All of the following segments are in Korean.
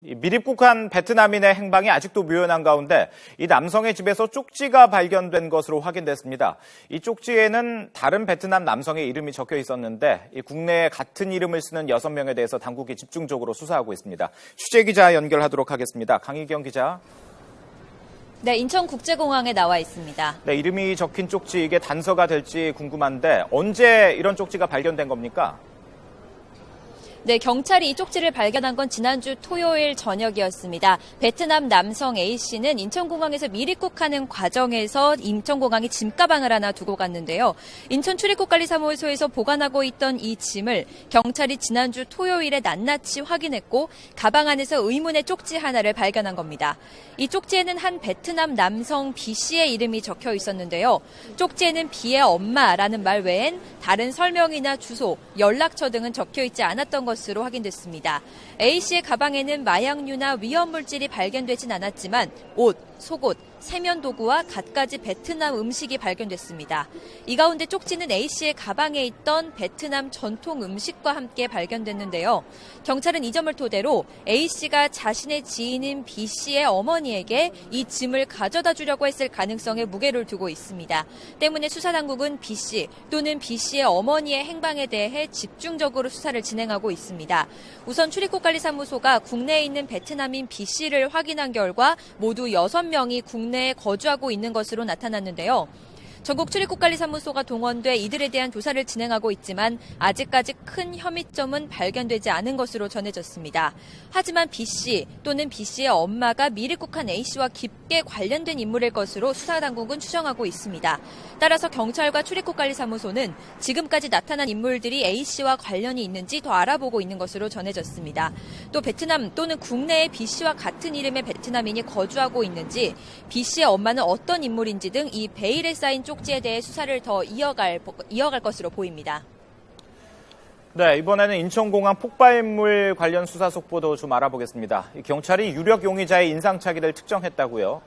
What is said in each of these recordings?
미립국한 베트남인의 행방이 아직도 묘연한 가운데 이 남성의 집에서 쪽지가 발견된 것으로 확인됐습니다. 이 쪽지에는 다른 베트남 남성의 이름이 적혀 있었는데 국내에 같은 이름을 쓰는 6명에 대해서 당국이 집중적으로 수사하고 있습니다. 취재기자 연결하도록 하겠습니다. 강희경 기자. 네, 인천국제공항에 나와 있습니다. 네, 이름이 적힌 쪽지 이게 단서가 될지 궁금한데 언제 이런 쪽지가 발견된 겁니까? 네, 경찰이 이 쪽지를 발견한 건 지난주 토요일 저녁이었습니다. 베트남 남성 A씨는 인천공항에서 미입국하는 과정에서 인천공항에 짐가방을 하나 두고 갔는데요. 인천 출입국관리사무소에서 보관하고 있던 이 짐을 경찰이 지난주 토요일에 낱낱이 확인했고 가방 안에서 의문의 쪽지 하나를 발견한 겁니다. 이 쪽지에는 한 베트남 남성 B씨의 이름이 적혀 있었는데요. 쪽지에는 B의 엄마라는 말 외엔 다른 설명이나 주소, 연락처 등은 적혀 있지 않았던 것으로 확인됐습니다. A씨의 가방에는 마약류나 위험물질이 발견되진 않았지만 옷, 속옷, 세면도구와 갖가지 베트남 음식이 발견됐습니다. 이 가운데 쪽지는 A씨의 가방에 있던 베트남 전통 음식과 함께 발견됐는데요. 경찰은 이 점을 토대로 A씨가 자신의 지인인 B씨의 어머니에게 이 짐을 가져다 주려고 했을 가능성에 무게를 두고 있습니다. 때문에 수사당국은 B씨 또는 B씨의 어머니의 행방에 대해 집중적으로 수사를 진행하고 있습니다. 우선 출입국관리사무소가 국내에 있는 베트남인 B씨를 확인한 결과 모두 6명이 국내에 거주하고 있는 것으로 나타났는데요. 전국 출입국관리사무소가 동원돼 이들에 대한 조사를 진행하고 있지만 아직까지 큰 혐의점은 발견되지 않은 것으로 전해졌습니다. 하지만 B씨 또는 B씨의 엄마가 미입국한 A씨와 깊게 관련된 인물일 것으로 수사당국은 추정하고 있습니다. 따라서 경찰과 출입국관리사무소는 지금까지 나타난 인물들이 A씨와 관련이 있는지 더 알아보고 있는 것으로 전해졌습니다. 또 베트남 또는 국내에 B씨와 같은 이름의 베트남인이 거주하고 있는지, B씨의 엄마는 어떤 인물인지 등 이 베일에 쌓인 쪽지에 대해 수사를 더 이어갈 것으로 보입니다. 네, 이번에는 인천공항 폭발물 관련 수사 속보도 좀 알아보겠습니다. 경찰이 유력 용의자의 인상착의를 특정했다고요?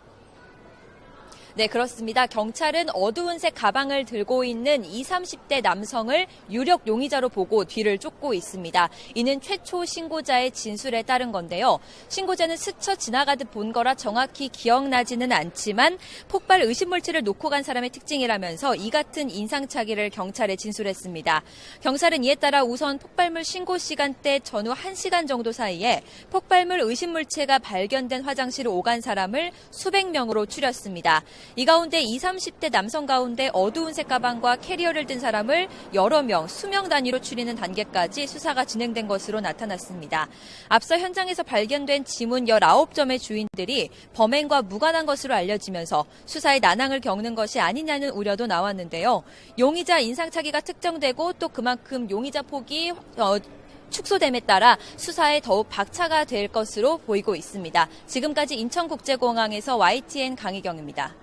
네, 그렇습니다. 경찰은 어두운 색 가방을 들고 있는 20, 30대 남성을 유력 용의자로 보고 뒤를 쫓고 있습니다. 이는 최초 신고자의 진술에 따른 건데요. 신고자는 스쳐 지나가듯 본 거라 정확히 기억나지는 않지만 폭발 의심물질을 놓고 간 사람의 특징이라면서 이 같은 인상착의를 경찰에 진술했습니다. 경찰은 이에 따라 우선 폭발물 신고 시간대 전후 1시간 정도 사이에 폭발물 의심물체가 발견된 화장실을 오간 사람을 수백 명으로 추렸습니다. 이 가운데 20, 30대 남성 가운데 어두운 색 가방과 캐리어를 든 사람을 여러 명, 수명 단위로 추리는 단계까지 수사가 진행된 것으로 나타났습니다. 앞서 현장에서 발견된 지문 19점의 주인들이 범행과 무관한 것으로 알려지면서 수사에 난항을 겪는 것이 아니냐는 우려도 나왔는데요. 용의자 인상착의가 특정되고 또 그만큼 용의자 폭이 축소됨에 따라 수사에 더욱 박차가 될 것으로 보이고 있습니다. 지금까지 인천국제공항에서 YTN 강희경입니다.